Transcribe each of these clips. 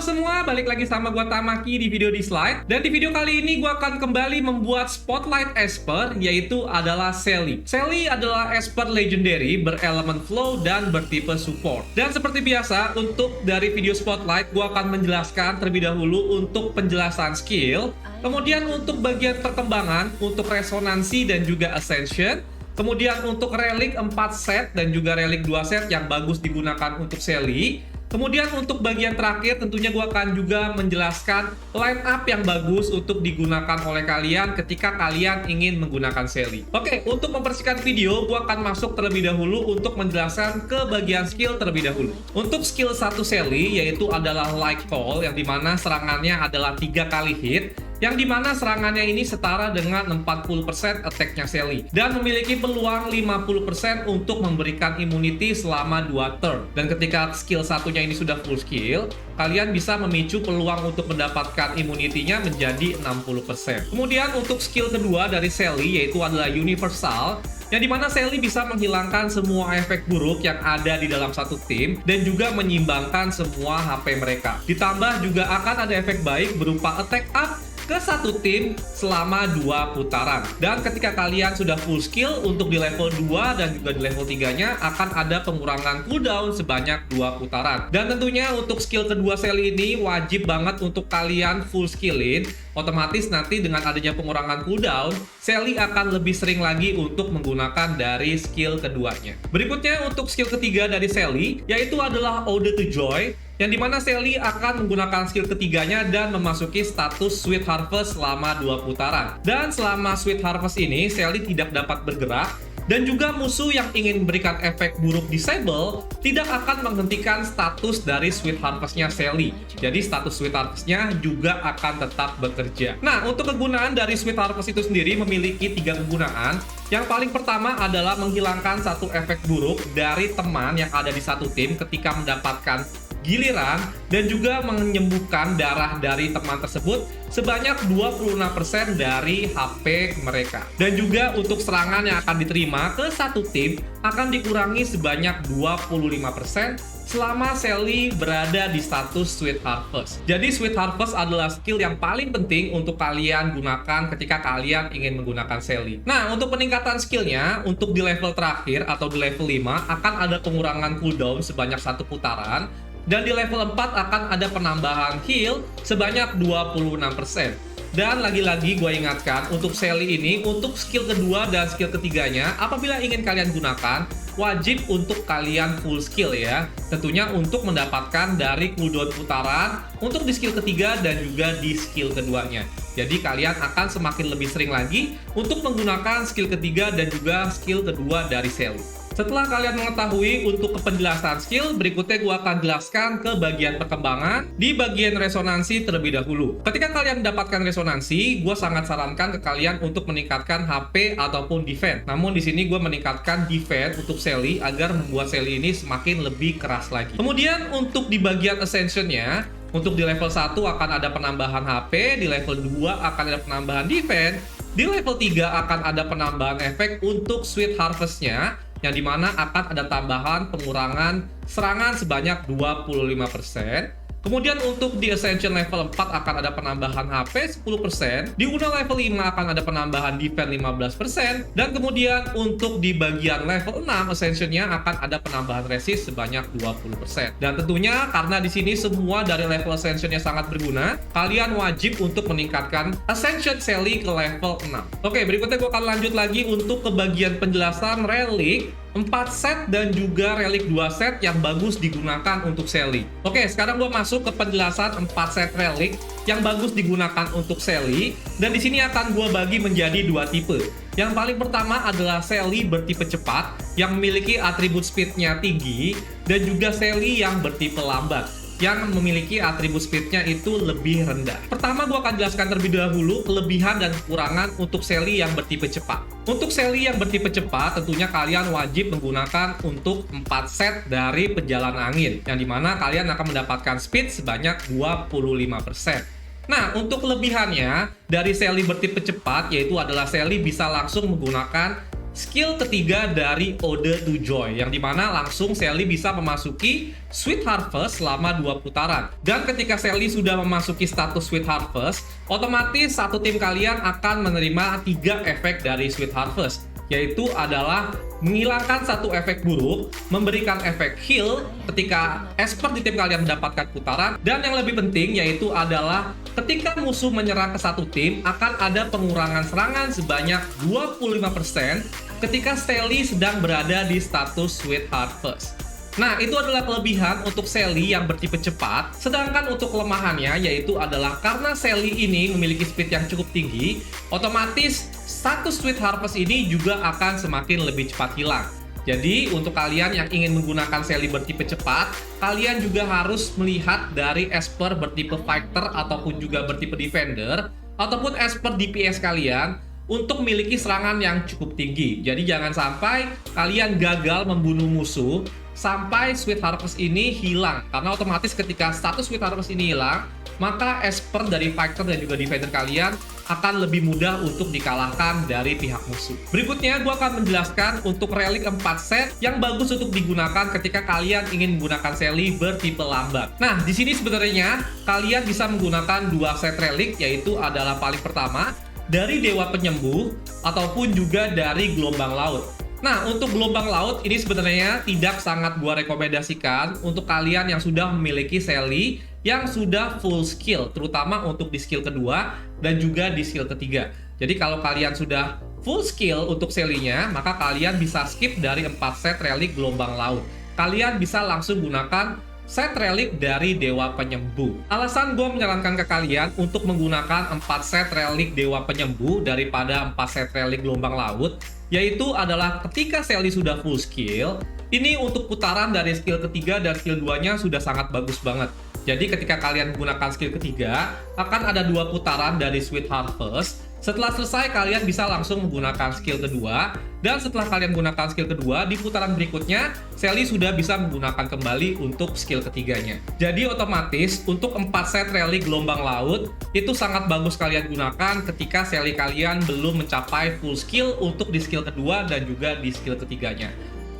semua, balik lagi sama gua Tamaki di video di slide. Dan di video kali ini gua akan kembali membuat Spotlight Esper, yaitu adalah Sally. Sally adalah Esper Legendary, berelemen flow dan bertipe support. Dan seperti biasa, untuk dari video Spotlight, gua akan menjelaskan terlebih dahulu untuk penjelasan skill, kemudian untuk bagian perkembangan, untuk resonansi dan juga ascension, kemudian untuk relik 4 set dan juga relik 2 set yang bagus digunakan untuk Sally. Kemudian untuk bagian terakhir tentunya gue akan juga menjelaskan line up yang bagus untuk digunakan oleh kalian ketika kalian ingin menggunakan Sally. Oke, untuk mempersingkat video, gue akan masuk terlebih dahulu untuk menjelaskan ke bagian skill terlebih dahulu. Untuk skill 1 Sally, yaitu adalah Like Call, yang dimana serangannya adalah 3 kali hit, yang dimana serangannya ini setara dengan 40% attack-nya Sally dan memiliki peluang 50% untuk memberikan immunity selama 2 turn. Dan ketika skill satunya ini sudah full skill, kalian bisa memicu peluang untuk mendapatkan immunity-nya menjadi 60%. Kemudian untuk skill kedua dari Sally, yaitu adalah Universal, yang dimana Sally bisa menghilangkan semua efek buruk yang ada di dalam satu tim dan juga menyimbangkan semua HP mereka. Ditambah juga akan ada efek baik berupa attack up ke satu tim selama 2 putaran. Dan ketika kalian sudah full skill untuk di level 2 dan juga di level 3-nya akan ada pengurangan cooldown sebanyak 2 putaran. Dan tentunya untuk skill kedua Sally ini wajib banget untuk kalian full skillin. Otomatis nanti dengan adanya pengurangan cooldown, Sally akan lebih sering lagi untuk menggunakan dari skill keduanya. Berikutnya untuk skill ketiga dari Sally, yaitu adalah Ode to Joy, yang dimana Sally akan menggunakan skill ketiganya dan memasuki status Sweet Harvest selama 2 putaran. Dan selama Sweet Harvest ini, Sally tidak dapat bergerak, dan juga musuh yang ingin memberikan efek buruk disable tidak akan menghentikan status dari Sweet Harvest-nya Sally. Jadi status Sweet Harvest-nya juga akan tetap bekerja. Nah, untuk kegunaan dari Sweet Harvest itu sendiri memiliki 3 kegunaan. Yang paling pertama adalah menghilangkan satu efek buruk dari teman yang ada di satu tim ketika mendapatkan giliran, dan juga menyembuhkan darah dari teman tersebut sebanyak 26% dari HP mereka. Dan juga untuk serangan yang akan diterima ke satu tim akan dikurangi sebanyak 25% selama Sally berada di status Sweet Harvest. Jadi Sweet Harvest adalah skill yang paling penting untuk kalian gunakan ketika kalian ingin menggunakan Sally. Nah, untuk peningkatan skillnya, untuk di level terakhir atau di level 5 akan ada pengurangan cooldown sebanyak 1 putaran. Dan di level 4 akan ada penambahan heal sebanyak 26%. Dan lagi-lagi gue ingatkan, untuk Sally ini, untuk skill kedua dan skill ketiganya, apabila ingin kalian gunakan, wajib untuk kalian full skill ya. Tentunya untuk mendapatkan dari cooldown putaran untuk di skill ketiga dan juga di skill keduanya. Jadi kalian akan semakin lebih sering lagi untuk menggunakan skill ketiga dan juga skill kedua dari Sally. Setelah kalian mengetahui untuk penjelasan skill, berikutnya gue akan jelaskan ke bagian perkembangan di bagian resonansi terlebih dahulu. Ketika kalian mendapatkan resonansi, gue sangat sarankan ke kalian untuk meningkatkan HP ataupun defense. Namun di sini gue meningkatkan defense untuk Sally agar membuat Sally ini semakin lebih keras lagi. Kemudian untuk di bagian ascension-nya, untuk di level 1 akan ada penambahan HP, di level 2 akan ada penambahan defense, di level 3 akan ada penambahan efek untuk Sweet Harvest-nya, yang dimana akan ada tambahan pengurangan serangan sebanyak 25%. Kemudian untuk di Ascension level 4 akan ada penambahan HP 10%. Di Una level 5 akan ada penambahan Defense 15%. Dan kemudian untuk di bagian level 6 Ascension-nya akan ada penambahan Resist sebanyak 20%. Dan tentunya karena di sini semua dari level Ascension-nya sangat berguna, kalian wajib untuk meningkatkan Ascension Sally ke level 6. Oke, berikutnya gue akan lanjut lagi untuk ke bagian penjelasan relik 4 set dan juga relik 2 set yang bagus digunakan untuk Sally. Oke, sekarang gue masuk ke penjelasan 4 set relik yang bagus digunakan untuk Sally. Dan di sini akan gue bagi menjadi 2 tipe. Yang paling pertama adalah Sally bertipe cepat yang memiliki atribut speed-nya tinggi, dan juga Sally yang bertipe lambat yang memiliki atribut speed-nya itu lebih rendah. Pertama, gue akan jelaskan terlebih dahulu kelebihan dan kekurangan untuk Sally yang bertipe cepat. Untuk Sally yang bertipe cepat, tentunya kalian wajib menggunakan untuk 4 set dari Pejalan Angin, yang dimana kalian akan mendapatkan speed sebanyak 25%. Nah, untuk kelebihannya dari Sally bertipe cepat, yaitu adalah Sally bisa langsung menggunakan skill ketiga dari Ode to Joy, yang dimana langsung Sally bisa memasuki Sweet Harvest selama 2 putaran. Dan ketika Sally sudah memasuki status Sweet Harvest, otomatis satu tim kalian akan menerima 3 efek dari Sweet Harvest, yaitu adalah menghilangkan satu efek buruk, memberikan efek heal ketika Esper di tim kalian mendapatkan putaran, dan yang lebih penting yaitu adalah ketika musuh menyerang ke satu tim akan ada pengurangan serangan sebanyak 25% ketika Sally sedang berada di status Sweet Harvest. Nah, itu adalah kelebihan untuk Sally yang bertipe cepat, sedangkan untuk kelemahannya yaitu adalah karena Sally ini memiliki speed yang cukup tinggi, otomatis status Sweet Harvest ini juga akan semakin lebih cepat hilang. Jadi, untuk kalian yang ingin menggunakan Sally bertipe cepat, kalian juga harus melihat dari Esper bertipe Fighter ataupun juga bertipe Defender, ataupun Esper DPS kalian untuk memiliki serangan yang cukup tinggi. Jadi jangan sampai kalian gagal membunuh musuh sampai Sweet Harvest ini hilang, karena otomatis ketika status Sweet Harvest ini hilang, maka Esper dari Fighter dan juga Defender kalian akan lebih mudah untuk dikalahkan dari pihak musuh. Berikutnya, gue akan menjelaskan untuk relik 4 set yang bagus untuk digunakan ketika kalian ingin menggunakan Sally bertipe lambat. Nah, di sini sebenarnya kalian bisa menggunakan 2 set relik, yaitu adalah paling pertama dari Dewa Penyembuh ataupun juga dari Gelombang Laut. Nah, untuk Gelombang Laut ini sebenarnya tidak sangat gua rekomendasikan untuk kalian yang sudah memiliki Sally yang sudah full skill, terutama untuk di skill kedua dan juga di skill ketiga. Jadi kalau kalian sudah full skill untuk Sally-nya, maka kalian bisa skip dari 4 set relik Gelombang Laut. Kalian bisa langsung gunakan set relik dari Dewa Penyembuh. Alasan gue menyarankan ke kalian untuk menggunakan 4 set relik Dewa Penyembuh daripada 4 set relik Gelombang Laut, yaitu adalah ketika Sally sudah full skill, ini untuk putaran dari skill ketiga dan skill 2-nya sudah sangat bagus banget. Jadi ketika kalian menggunakan skill ketiga, akan ada 2 putaran dari Sweet Harvest. Setelah selesai, kalian bisa langsung menggunakan skill kedua, dan setelah kalian menggunakan skill kedua, di putaran berikutnya, Sally sudah bisa menggunakan kembali untuk skill ketiganya. Jadi otomatis, untuk 4 set relik Gelombang Laut, itu sangat bagus kalian gunakan ketika Sally kalian belum mencapai full skill untuk di skill kedua dan juga di skill ketiganya.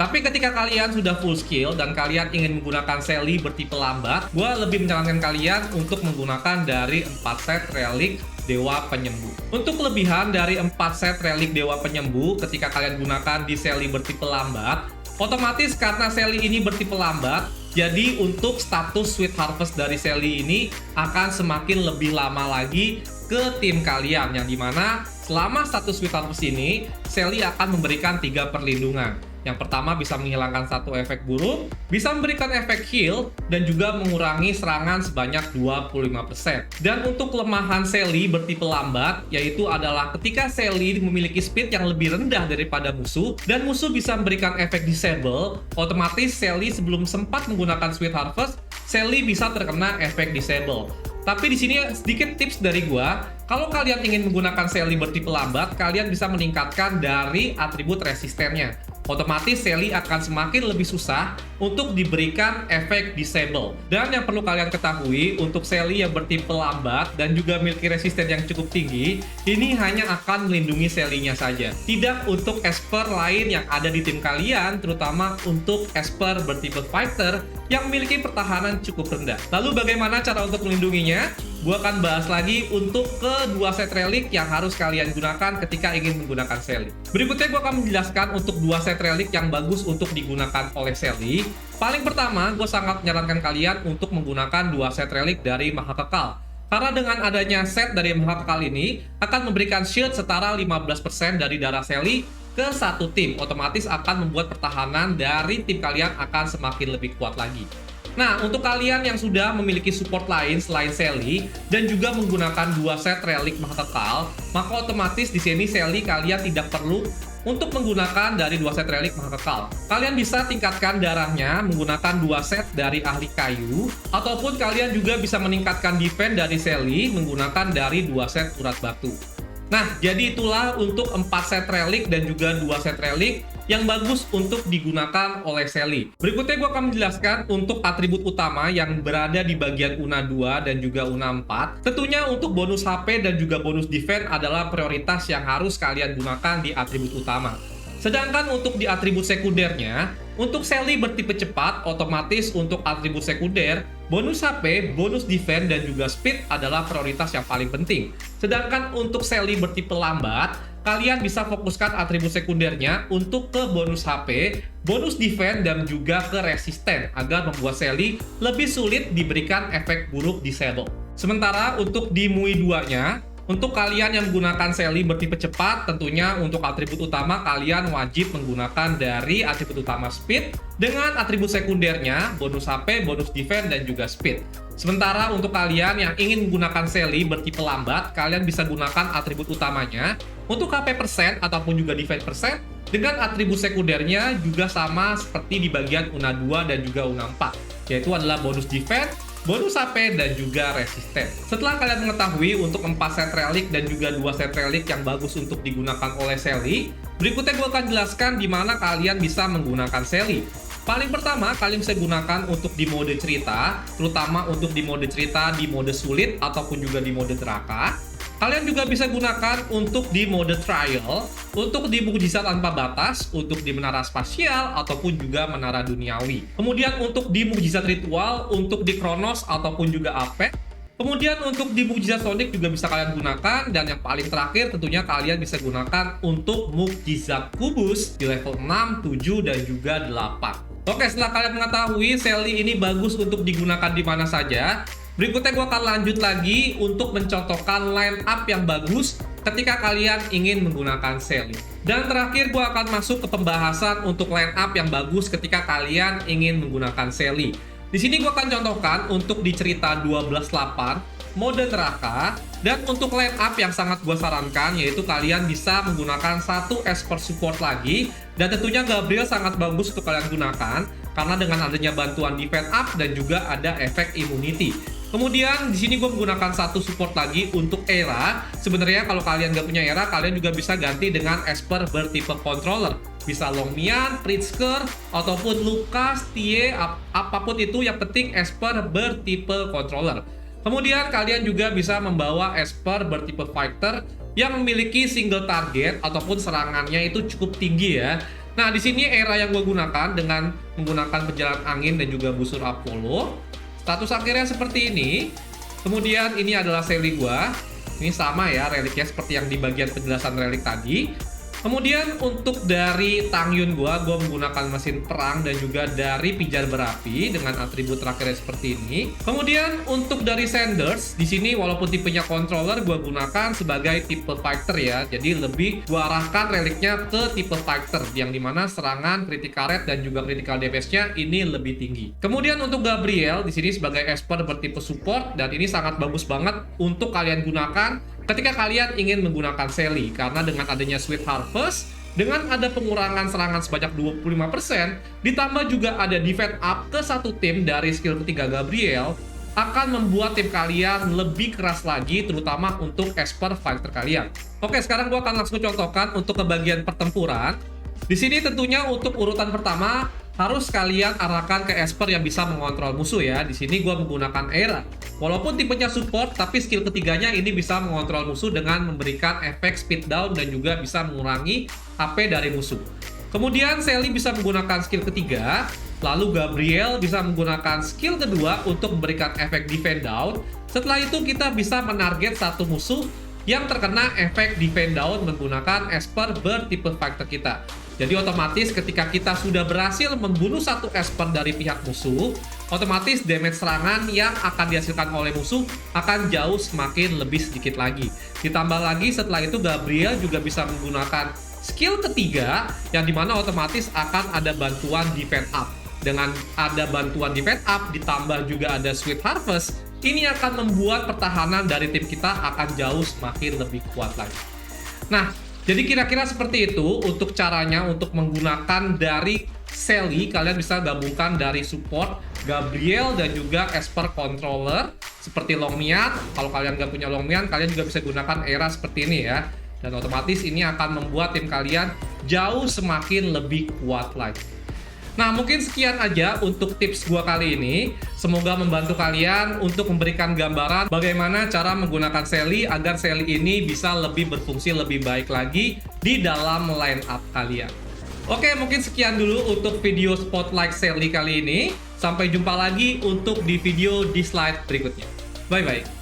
Tapi ketika kalian sudah full skill dan kalian ingin menggunakan Sally bertipe lambat, gue lebih menyarankan kalian untuk menggunakan dari 4 set relik Dewa Penyembuh. Untuk kelebihan dari 4 set relik Dewa Penyembuh ketika kalian gunakan di Sally bertipe lambat, otomatis karena Sally ini bertipe lambat, jadi untuk status Sweet Harvest dari Sally ini akan semakin lebih lama lagi ke tim kalian, yang dimana selama status Sweet Harvest ini, Sally akan memberikan 3 perlindungan. Yang pertama bisa menghilangkan satu efek buruk, bisa memberikan efek heal, dan juga mengurangi serangan sebanyak 25%. Dan untuk kelemahan Sally bertipe lambat, yaitu adalah ketika Sally memiliki speed yang lebih rendah daripada musuh, dan musuh bisa memberikan efek disable, otomatis Sally sebelum sempat menggunakan Sweet Harvest, Sally bisa terkena efek disable. Tapi di sini sedikit tips dari gua, kalau kalian ingin menggunakan Sally bertipe lambat, kalian bisa meningkatkan dari atribut resistennya. Otomatis Sally akan semakin lebih susah untuk diberikan efek disable. Dan yang perlu kalian ketahui, untuk Sally yang bertipe lambat dan juga memiliki resisten yang cukup tinggi, ini hanya akan melindungi Sally-nya saja. Tidak untuk Esper lain yang ada di tim kalian, terutama untuk Esper bertipe Fighter yang memiliki pertahanan cukup rendah. Lalu bagaimana cara untuk melindunginya? Gue akan bahas lagi untuk kedua set relik yang harus kalian gunakan ketika ingin menggunakan Sally. Berikutnya gue akan menjelaskan untuk 2 set relik yang bagus untuk digunakan oleh Sally. Paling pertama, gue sangat menyarankan kalian untuk menggunakan 2 set relik dari Maha Kekal. Karena dengan adanya set dari Maha Kekal ini, akan memberikan shield setara 15% dari darah Sally ke satu tim. Otomatis akan membuat pertahanan dari tim kalian akan semakin lebih kuat lagi. Nah, untuk kalian yang sudah memiliki support lain selain Sally dan juga menggunakan 2 set relik Maha Kekal, maka otomatis di sini Sally kalian tidak perlu untuk menggunakan dari 2 set relik Maha Kekal. Kalian bisa tingkatkan darahnya menggunakan 2 set dari Ahli Kayu, ataupun kalian juga bisa meningkatkan defense dari Sally menggunakan dari 2 set Urat Batu. Nah, jadi itulah untuk 4 set relik dan juga 2 set relik yang bagus untuk digunakan oleh Sally. Berikutnya gue akan menjelaskan untuk atribut utama yang berada di bagian UNA 2 dan juga UNA 4. Tentunya untuk bonus HP dan juga bonus defense adalah prioritas yang harus kalian gunakan di atribut utama. Sedangkan untuk di atribut sekundernya, untuk Sally bertipe cepat, otomatis untuk atribut sekunder, bonus HP, bonus defense, dan juga speed adalah prioritas yang paling penting. Sedangkan untuk Sally bertipe lambat, kalian bisa fokuskan atribut sekundernya untuk ke bonus HP, bonus defense, dan juga ke resisten agar membuat Sally lebih sulit diberikan efek buruk disable. Sementara untuk di MUI 2-nya, untuk kalian yang menggunakan Sally bertipe cepat, tentunya untuk atribut utama kalian wajib menggunakan dari atribut utama speed dengan atribut sekundernya bonus HP, bonus defense, dan juga speed. Sementara untuk kalian yang ingin menggunakan Sally bertipe lambat, kalian bisa gunakan atribut utamanya untuk HP persen ataupun juga defense persen dengan atribut sekundernya juga sama seperti di bagian UNA 2 dan juga UNA 4, yaitu adalah bonus defense, bonus HP, dan juga resisten. Setelah kalian mengetahui untuk 4 set relik dan juga 2 set relik yang bagus untuk digunakan oleh Sally, berikutnya gue akan jelaskan di mana kalian bisa menggunakan Sally. Paling pertama, kalian bisa gunakan untuk di mode cerita, terutama untuk di mode cerita di mode sulit ataupun juga di mode neraka. Kalian juga bisa gunakan untuk di mode trial, untuk di mukjizat tanpa batas, untuk di menara spasial, ataupun juga menara duniawi. Kemudian untuk di mukjizat ritual, untuk di Kronos, ataupun juga Apex. Kemudian untuk di mukjizat Sonic juga bisa kalian gunakan. Dan yang paling terakhir tentunya kalian bisa gunakan untuk mukjizat Kubus di level 6, 7, dan juga 8. Oke, setelah kalian mengetahui Sally ini bagus untuk digunakan di mana saja, berikutnya gue akan lanjut lagi untuk mencontohkan line up yang bagus ketika kalian ingin menggunakan Sally. Dan terakhir gue akan masuk ke pembahasan untuk line up yang bagus ketika kalian ingin menggunakan Sally. Di sini gue akan contohkan untuk di cerita 12.8 mode neraka, dan untuk line up yang sangat gue sarankan yaitu kalian bisa menggunakan satu Esper support lagi, dan tentunya Gabriel sangat bagus untuk kalian gunakan karena dengan adanya bantuan defense up dan juga ada efek immunity. Kemudian di sini gue menggunakan satu support lagi untuk Era. Sebenarnya kalau kalian nggak punya Era, kalian juga bisa ganti dengan Esper bertipe controller. Bisa Longmian, Pritzker, ataupun Lucas, Tie, apapun itu, yang penting Esper bertipe controller. Kemudian kalian juga bisa membawa Esper bertipe fighter yang memiliki single target ataupun serangannya itu cukup tinggi ya. Nah, di sini Era yang gue gunakan dengan menggunakan penjalan angin dan juga busur Apollo. Status akhirnya seperti ini. Kemudian ini adalah Sally gua. Ini sama ya reliknya seperti yang di bagian penjelasan relik tadi. Kemudian untuk dari Tangyun gua menggunakan mesin perang dan juga dari pijar berapi dengan atribut terakhirnya seperti ini. Kemudian untuk dari Sanders, di sini walaupun tipenya controller gua gunakan sebagai tipe fighter ya. Jadi lebih gua arahkan reliknya ke tipe fighter yang dimana serangan, critical rate, dan juga critical DPS-nya ini lebih tinggi. Kemudian untuk Gabriel di sini sebagai Esper bertipe support, dan ini sangat bagus banget untuk kalian gunakan ketika kalian ingin menggunakan Sally, karena dengan adanya Sweet Harvest, dengan ada pengurangan serangan sebanyak 25%, ditambah juga ada defense up ke satu tim dari skill ketiga Gabriel, akan membuat tim kalian lebih keras lagi, terutama untuk Esper fighter kalian. Oke, sekarang gue akan langsung contohkan untuk ke bagian pertempuran. Di sini tentunya untuk urutan pertama harus kalian arahkan ke Esper yang bisa mengontrol musuh ya. Di sini gue menggunakan Era. Walaupun tipenya support, tapi skill ketiganya ini bisa mengontrol musuh dengan memberikan efek speed down dan juga bisa mengurangi HP dari musuh. Kemudian Sally bisa menggunakan skill ketiga, lalu Gabriel bisa menggunakan skill kedua untuk memberikan efek defense down. Setelah itu kita bisa menarget satu musuh yang terkena efek defense down menggunakan Esper bertipe fighter kita. Jadi otomatis ketika kita sudah berhasil membunuh satu Esper dari pihak musuh, otomatis damage serangan yang akan dihasilkan oleh musuh akan jauh semakin lebih sedikit lagi. Ditambah lagi setelah itu Gabriel juga bisa menggunakan skill ketiga yang dimana otomatis akan ada bantuan defense up. Dengan ada bantuan defense up ditambah juga ada Sweet Harvest, ini akan membuat pertahanan dari tim kita akan jauh semakin lebih kuat lagi. Nah, jadi kira-kira seperti itu untuk caranya untuk menggunakan dari Sally. Kalian bisa gabungkan dari support, Gabriel, dan juga Esper controller seperti Longmian. Kalau kalian nggak punya Longmian, kalian juga bisa gunakan Era seperti ini ya. Dan otomatis ini akan membuat tim kalian jauh semakin lebih kuat lagi. Nah, mungkin sekian aja untuk tips gua kali ini. Semoga membantu kalian untuk memberikan gambaran bagaimana cara menggunakan Sally agar Sally ini bisa lebih berfungsi lebih baik lagi di dalam line up kalian. Oke, mungkin sekian dulu untuk video Spotlight Sally kali ini. Sampai jumpa lagi untuk di video di slide berikutnya. Bye-bye.